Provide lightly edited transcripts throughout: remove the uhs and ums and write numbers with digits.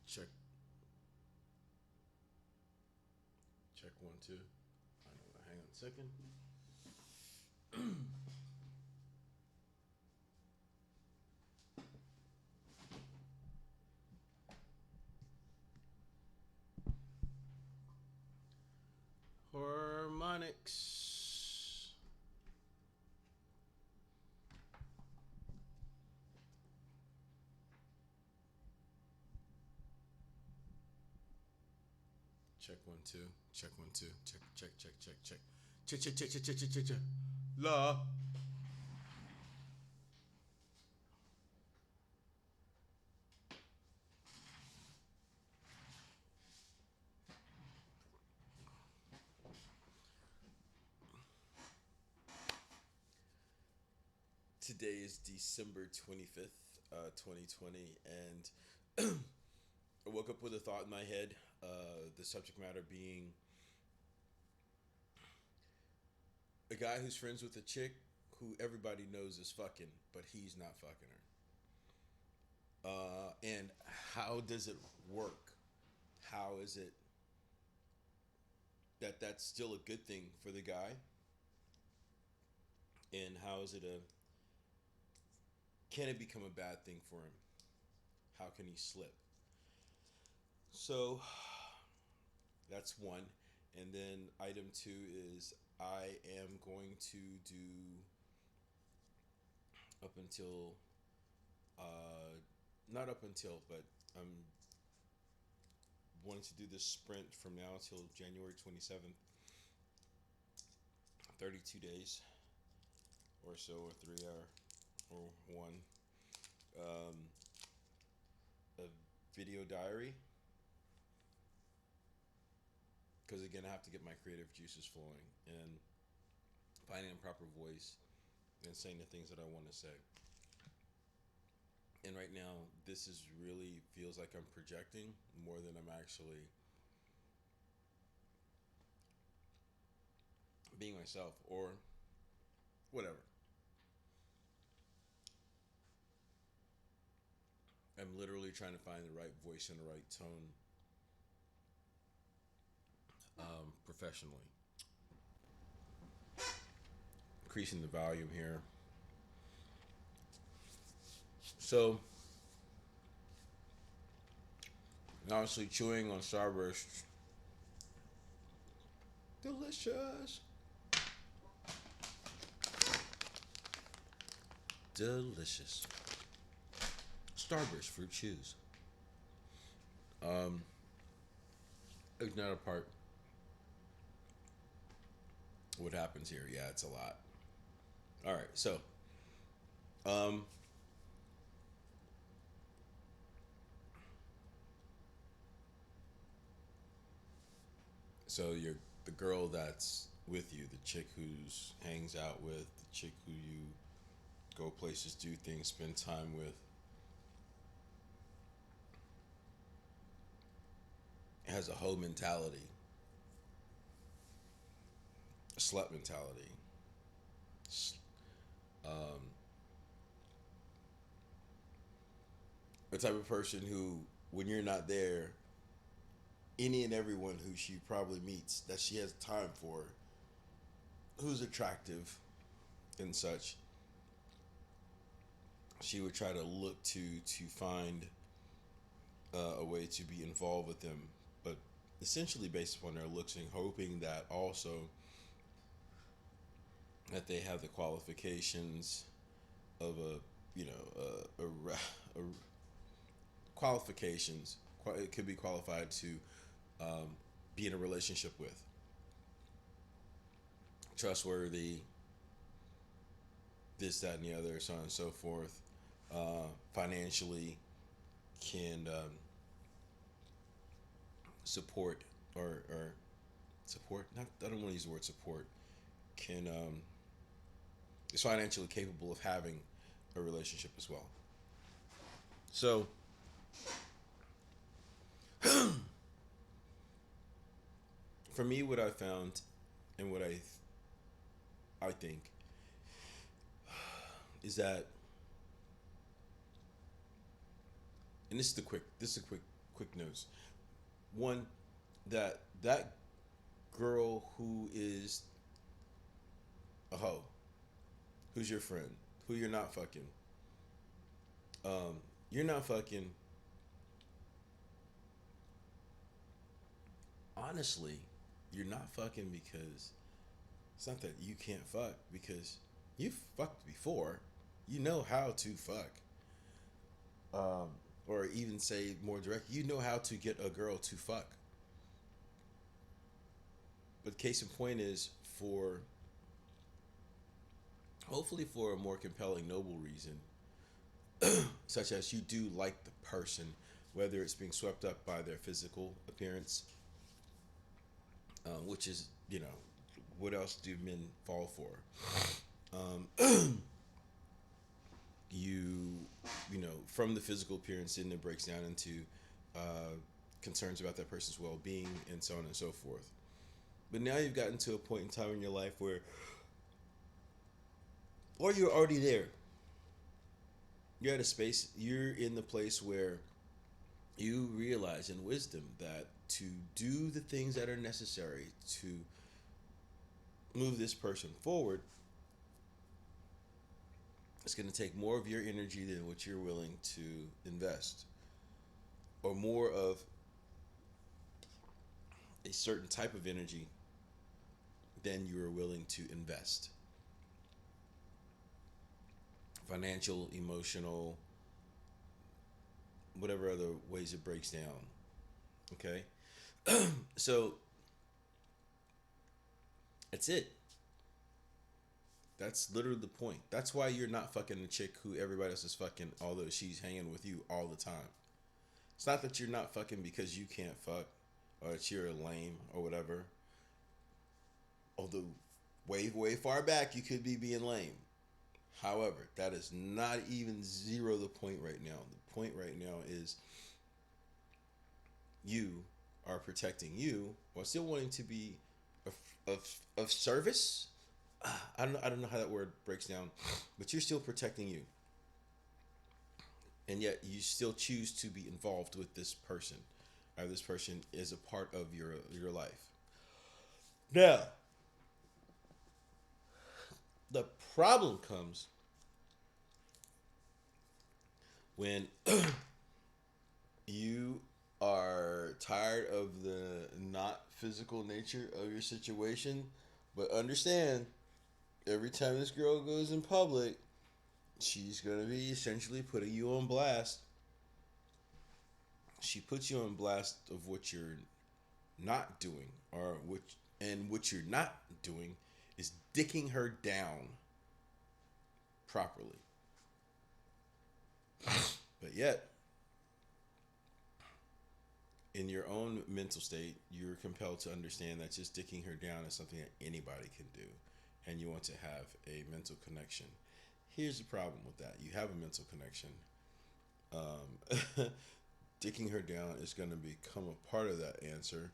Check, check one, two. I know. Hang on a second. Harmonics. Check one, two. Check one, two. Check, check, check, check, check. Check, check, check, check, check, check, check, check. La. Today is December 25th, 2020, and I woke up with a thought in my head. The subject matter being a guy who's friends with a chick who everybody knows is fucking, but he's not fucking her. And how does it work? How is it that that's still a good thing for the guy? And how is it a can it become a bad thing for him? How can he slip? So that's one. And then item two is I am going to do up until not up until, but I'm wanting to do this sprint from now until January 27th, 32 days or so, or 3 hour, or one, um, a video diary. Because again, I have to get my creative juices flowing and finding a proper voice and saying the things that I want to say. And right now, this is really feels like I'm projecting more than I'm actually being myself or whatever. I'm literally trying to find the right voice and the right tone professionally. Increasing the volume here. So, honestly, chewing on Starburst, delicious, delicious. Starburst fruit chews. Um, Ignite apart. What happens here? Yeah, it's a lot. All right, um, so you're the girl that's with you, the chick who's hangs out with, the chick who you go places, do things, spend time with, has a hoe mentality, a slut mentality. Um, the type of person who, when you're not there, any and everyone who she probably meets that she has time for, who's attractive and such, she would try to look to find a way to be involved with them, but essentially based upon their looks and hoping that also that they have the qualifications of a you know a qualifications. It could be qualified to um, be in a relationship with, trustworthy, this, that, and the other, so on and so forth. Financially, can support or support. Not I don't want to use the word support. Can is financially capable of having a relationship as well. So for me, what I found and what I think is that, and this is a quick quick notes. One, that girl who is a hoe, who's your friend, who you're not fucking. You're not fucking. Honestly, you're not fucking because it's not that you can't fuck, because you fucked before. You know how to fuck. Um, or even say more direct, you know how to get a girl to fuck. But case in point is for hopefully for a more compelling, noble reason, such as you do like the person, whether it's being swept up by their physical appearance, which is, what else do men fall for? You, from the physical appearance, then it breaks down into uh, concerns about that person's well being and so on and so forth. But now you've gotten to a point in time in your life where, or you're already there. You're at a space, you're in the place where you realize in wisdom that to do the things that are necessary to move this person forward, it's going to take more of your energy than what you're willing to invest, or more of a certain type of energy than you are willing to invest. Financial, emotional, whatever other ways it breaks down. Okay? So that's it. That's literally the point. That's why you're not fucking the chick who everybody else is fucking, although she's hanging with you all the time. It's not that you're not fucking because you can't fuck, or that you're lame or whatever. Although, way, way far back, you could be being lame. However, that is not even zero the point right now. The point right now is you are protecting you while still wanting to be of service. I don't know how that word breaks down, but you're still protecting you, and yet you still choose to be involved with this person, or this person is a part of your life. Now, the problem comes when you are tired of the not physical nature of your situation, but understand every time this girl goes in public, she's going to be essentially putting you on blast. She puts you on blast of what you're not doing, what you're not doing is dicking her down properly. But yet, in your own mental state, you're compelled to understand that just dicking her down is something that anybody can do, and you want to have a mental connection. Here's the problem with that: you have a mental connection. Dicking her down is going to become a part of that answer,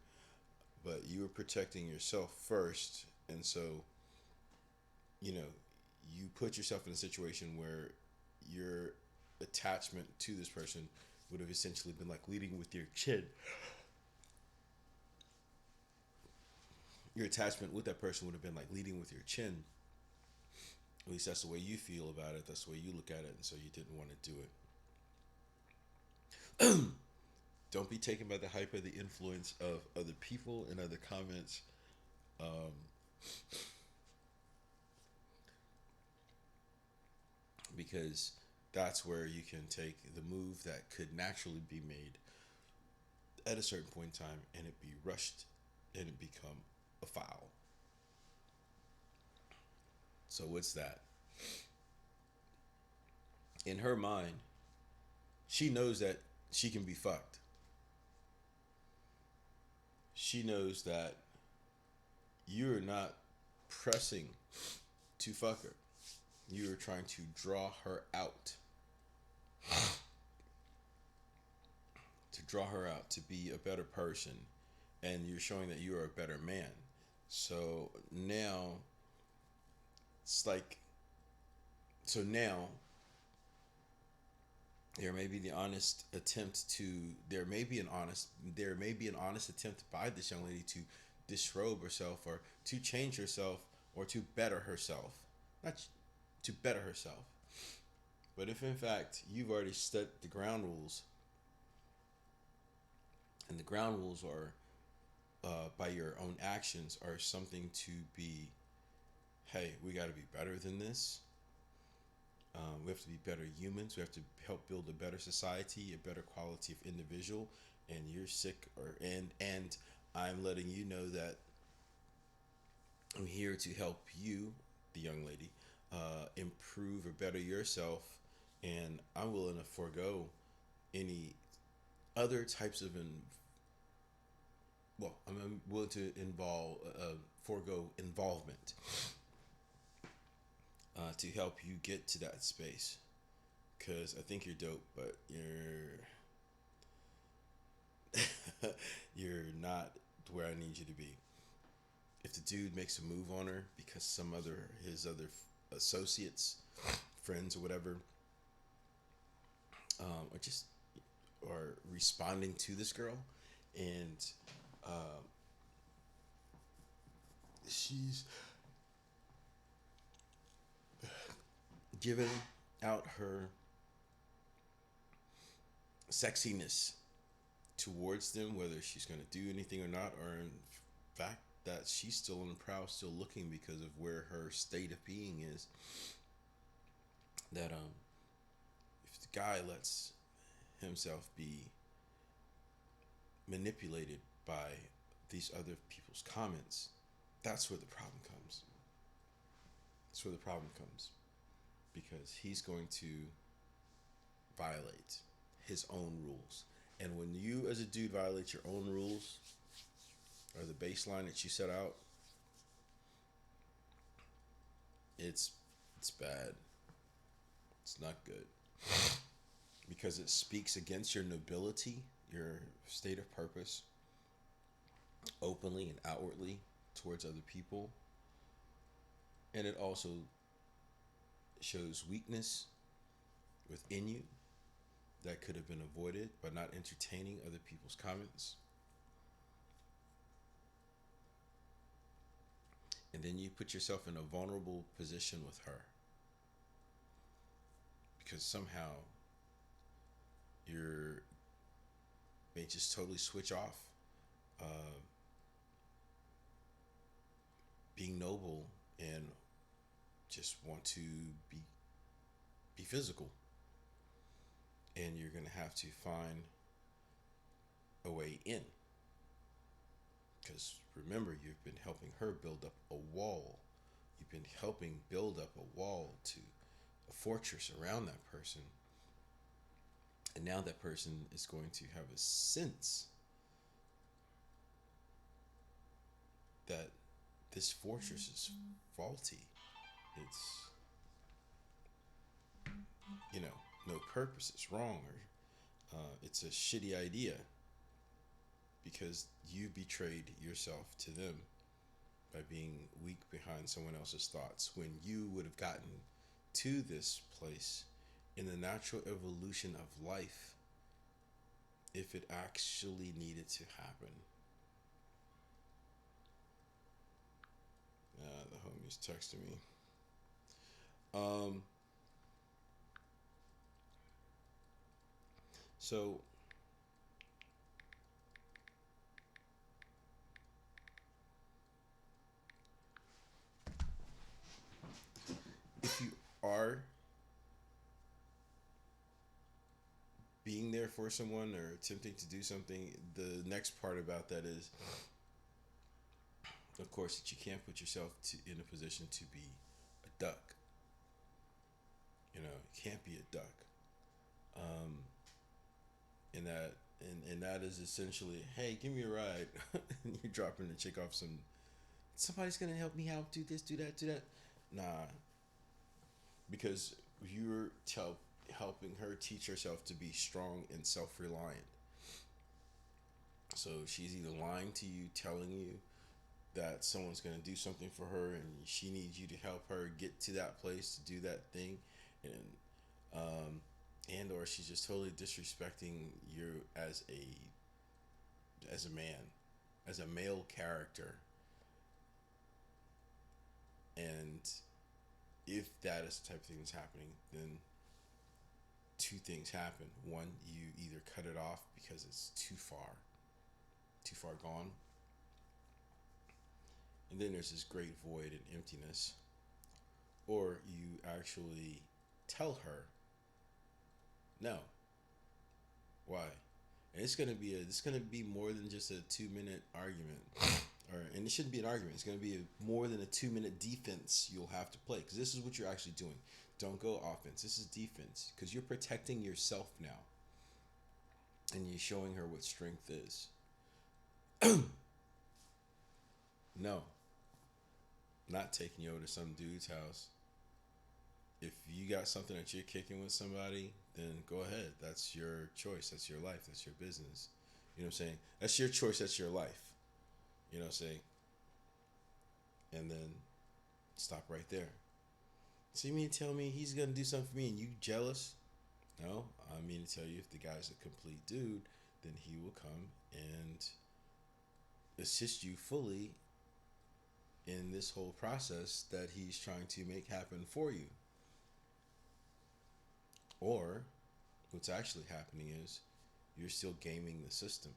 but you are protecting yourself first, and so you know you put yourself in a situation where your attachment to this person would have essentially been like leading with your chin. Your attachment with that person would have been like leading with your chin. At least that's the way you feel about it. That's the way you look at it, and so you didn't want to do it. Don't be taken by the hype or the influence of other people and other comments. Um, because that's where you can take the move that could naturally be made at a certain point in time and it be rushed and it become a foul. So what's that? In her mind, she knows that she can be fucked. She knows that you're not pressing to fuck her. You're trying to draw her out. To draw her out to be a better person. And you're showing that you are a better man. So now, it's like, so now, There may be the honest attempt to there may be an honest attempt by this young lady to disrobe herself or to change herself or to better herself. Not to better herself. But if in fact you've already set the ground rules, and the ground rules are by your own actions are something to be, hey, we got to be better than this. We have to be better humans. We have to help build a better society, a better quality of individual. And you're sick, and I'm letting you know that I'm here to help you, the young lady, improve or better yourself. And I'm willing to forego any other types of I'm willing to forego involvement to help you get to that space. Cause I think you're dope, but you're not where I need you to be. If the dude makes a move on her because his other associates, friends or whatever, or just or responding to this girl, and she's giving out her sexiness towards them, whether she's going to do anything or not, or in fact that she's still on the prowl, still looking because of where her state of being is. That if the guy lets himself be manipulated by these other people's comments, that's where the problem comes. That's where the problem comes. Because he's going to violate his own rules. And when you as a dude violate your own rules or the baseline that you set out, it's bad. It's not good. Because it speaks against your nobility, your state of purpose, openly and outwardly towards other people. And it also shows weakness within you that could have been avoided by not entertaining other people's comments. And then you put yourself in a vulnerable position with her. Because somehow you may just totally switch off being noble and just want to be physical. And you're going to have to find a way in. Because remember, you've been helping her build up a wall. You've been helping build up a wall to a fortress around that person. And now that person is going to have a sense that this fortress is faulty. It's, no purpose. It's wrong, or it's a shitty idea because you betrayed yourself to them by being weak behind someone else's thoughts when you would have gotten to this place in the natural evolution of life if it actually needed to happen. The homie's texting me. So if you are being there for someone or attempting to do something, the next part about that is, of course, that you can't put yourself in a position to be a duck. You can't be a duck. And that is essentially, hey, give me a ride. You're dropping the chick off somebody's gonna help me out, do this, do that, do that. Nah, because you're helping her teach herself to be strong and self-reliant. So she's either lying to you, telling you that someone's going to do something for her and she needs you to help her get to that place to do that thing. And and or she's just totally disrespecting you as a man, as a male character. And if that is the type of thing that's happening, then two things happen. One, you either cut it off because it's too far gone, and then there's this great void and emptiness, or you actually tell her no. Why? And it's gonna be more than just a 2 minute argument, or and it shouldn't be an argument. It's gonna be more than a 2 minute defense you'll have to play, because this is what you're actually doing. Don't go offense. This is defense, because you're protecting yourself now, and you're showing her what strength is. No, not taking you over to some dude's house. If you got something that you're kicking with somebody, then go ahead. That's your choice. That's your life. That's your business. You know what I'm saying? That's your choice. That's your life. You know what I'm saying? And then stop right there. So you mean to tell me he's gonna do something for me and you jealous? No, I mean to tell you, if the guy's a complete dude, then he will come and assist you fully in this whole process that he's trying to make happen for you. Or what's actually happening is you're still gaming the system,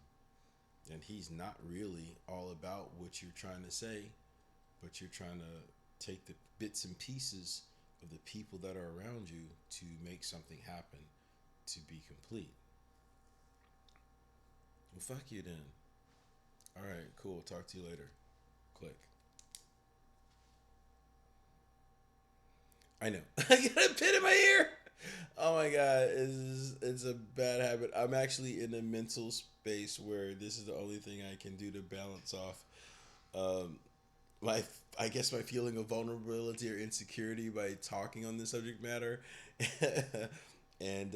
and he's not really all about what you're trying to say, but you're trying to take the bits and pieces of the people that are around you to make something happen, to be complete. Well, fuck you then. All right, cool. Talk to you later. Click. I know. I got a pin in my ear. Oh my god, it's a bad habit. I'm actually in a mental space where this is the only thing I can do to balance off um, my I guess my feeling of vulnerability or insecurity by talking on this subject matter, and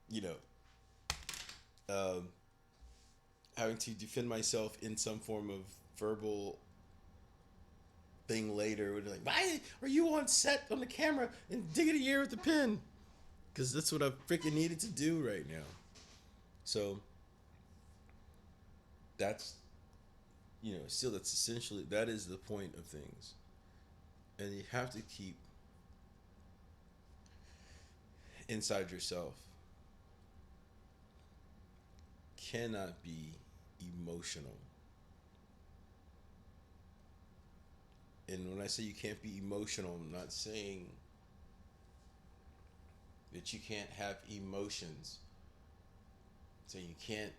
you know, um, having to defend myself in some form of verbal thing later. Would like, why are you on set on the camera and digging a ear with the pen? Because that's what I freaking needed to do right now. So that's still that's essentially that is the point of things, and you have to keep inside yourself. Cannot be emotional. And when I say you can't be emotional, I'm not saying that you can't have emotions. So you can't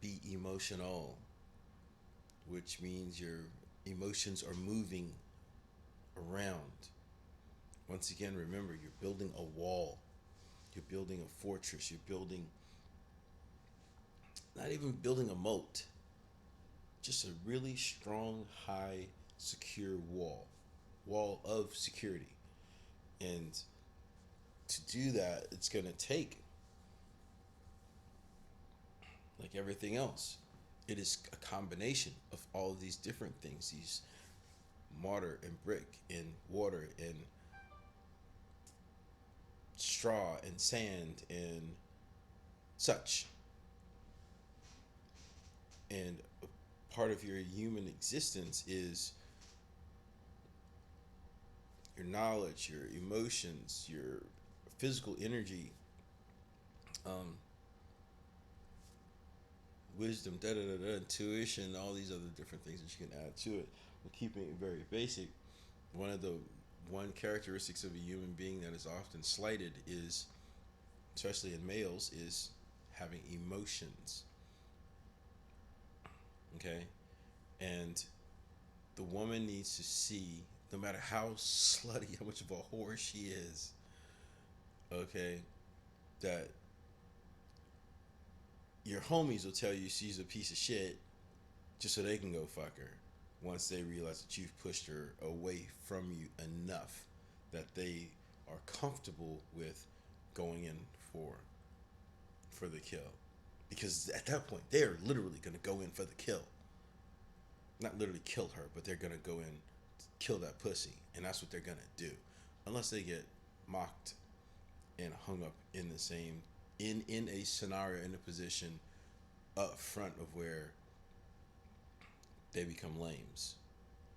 be emotional, which means your emotions are moving around. Once again, remember, you're building a wall. You're building a fortress. You're building, not even building a moat, just a really strong, high, secure wall of security. And to do that, it's going to take, like everything else, it is a combination of all of these different things, these mortar and brick and water and straw and sand and such. And a part of your human existence is your knowledge, your emotions, your physical energy, um, wisdom, da da da da, intuition, all these other different things that you can add to it. But keeping it very basic, one of the one characteristics of a human being that is often slighted is, especially in males, is having emotions. Okay, and the woman needs to see, no matter how slutty, how much of a whore she is, okay, that your homies will tell you she's a piece of shit just so they can go fuck her once they realize that you've pushed her away from you enough that they are comfortable with going in for the kill. Because at that point, they're literally going to go in for the kill. Not literally kill her, but they're going to go in, kill that pussy. And that's what they're going to do. Unless they get mocked and hung up in the same in a scenario, in a position up front of where they become lames.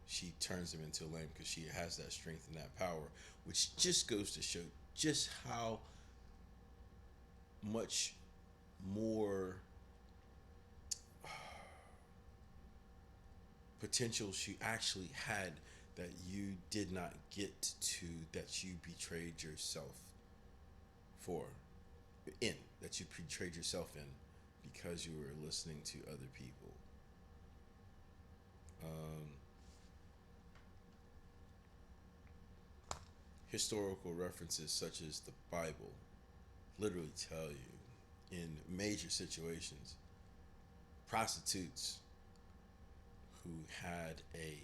She turns them into a lame because she has that strength and that power, which just goes to show just how much more potential she actually had that you did not get to, that you betrayed yourself for, in that you betrayed yourself in because you were listening to other people. um, Historical references such as the Bible literally tell you, in major situations, prostitutes who had a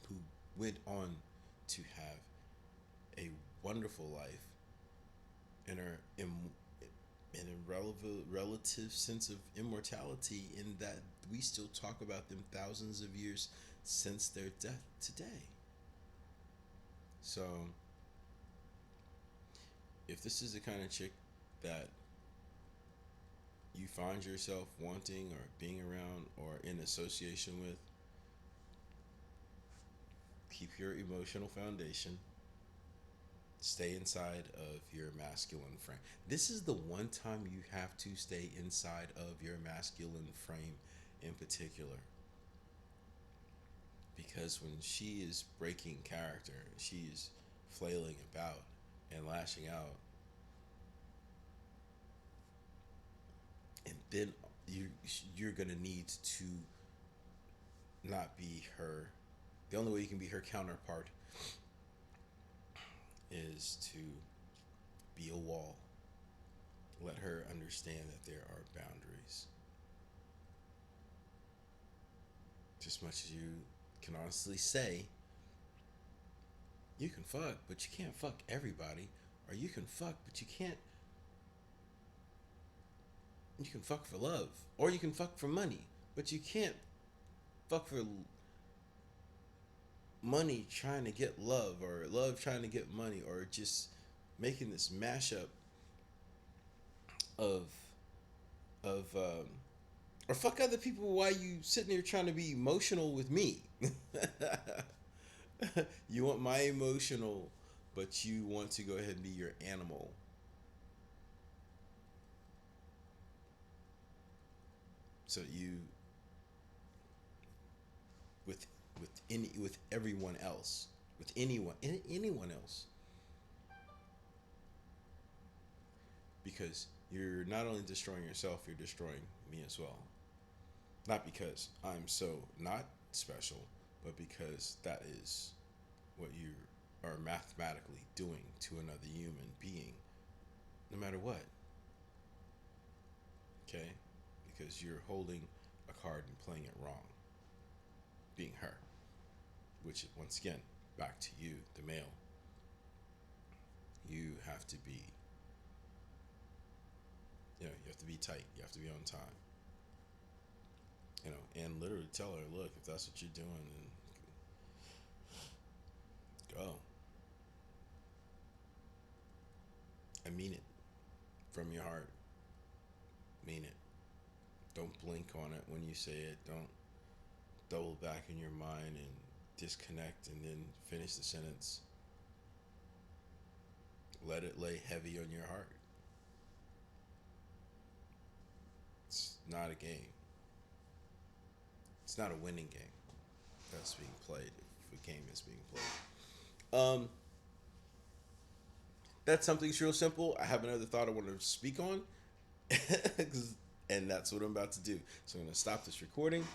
who went on to have a wonderful life and are in a relative sense of immortality, in that we still talk about them thousands of years since their death today. So, if this is the kind of chick that you find yourself wanting or being around or in association with, keep your emotional foundation. Stay inside of your masculine frame. This is the one time you have to stay inside of your masculine frame in particular. Because when she is breaking character, she is flailing about and lashing out, and then you you're gonna need to not be her. The only way you can be her counterpart is to be a wall. Let her understand that there are boundaries. Just much as you can honestly say, you can fuck, but you can't fuck everybody. Or you can fuck, but you can't. You can fuck for love. Or you can fuck for money. But you can't fuck for money trying to get love, or love trying to get money, or just making this mashup of of or fuck other people while you sitting there trying to be emotional with me. You want my emotional, but you want to go ahead and be your animal. So you, with with everyone else, with anyone else, because you're not only destroying yourself, you're destroying me as well. Not because I'm so not special, but because that is what you are mathematically doing to another human being, no matter what. Okay? Because you're holding a card and playing it wrong, being her. Which, once again, back to you, the male. You have to be, you have to be tight. You have to be on time. And literally tell her, look, if that's what you're doing, then go. I mean it from your heart. Mean it. Don't blink on it when you say it. Don't double back in your mind and disconnect and then finish the sentence. Let it lay heavy on your heart. It's not a game. It's not a winning game that's being played. If a game is being played, that's something's real simple. I have another thought I want to speak on, and that's what I'm about to do. So I'm going to stop this recording.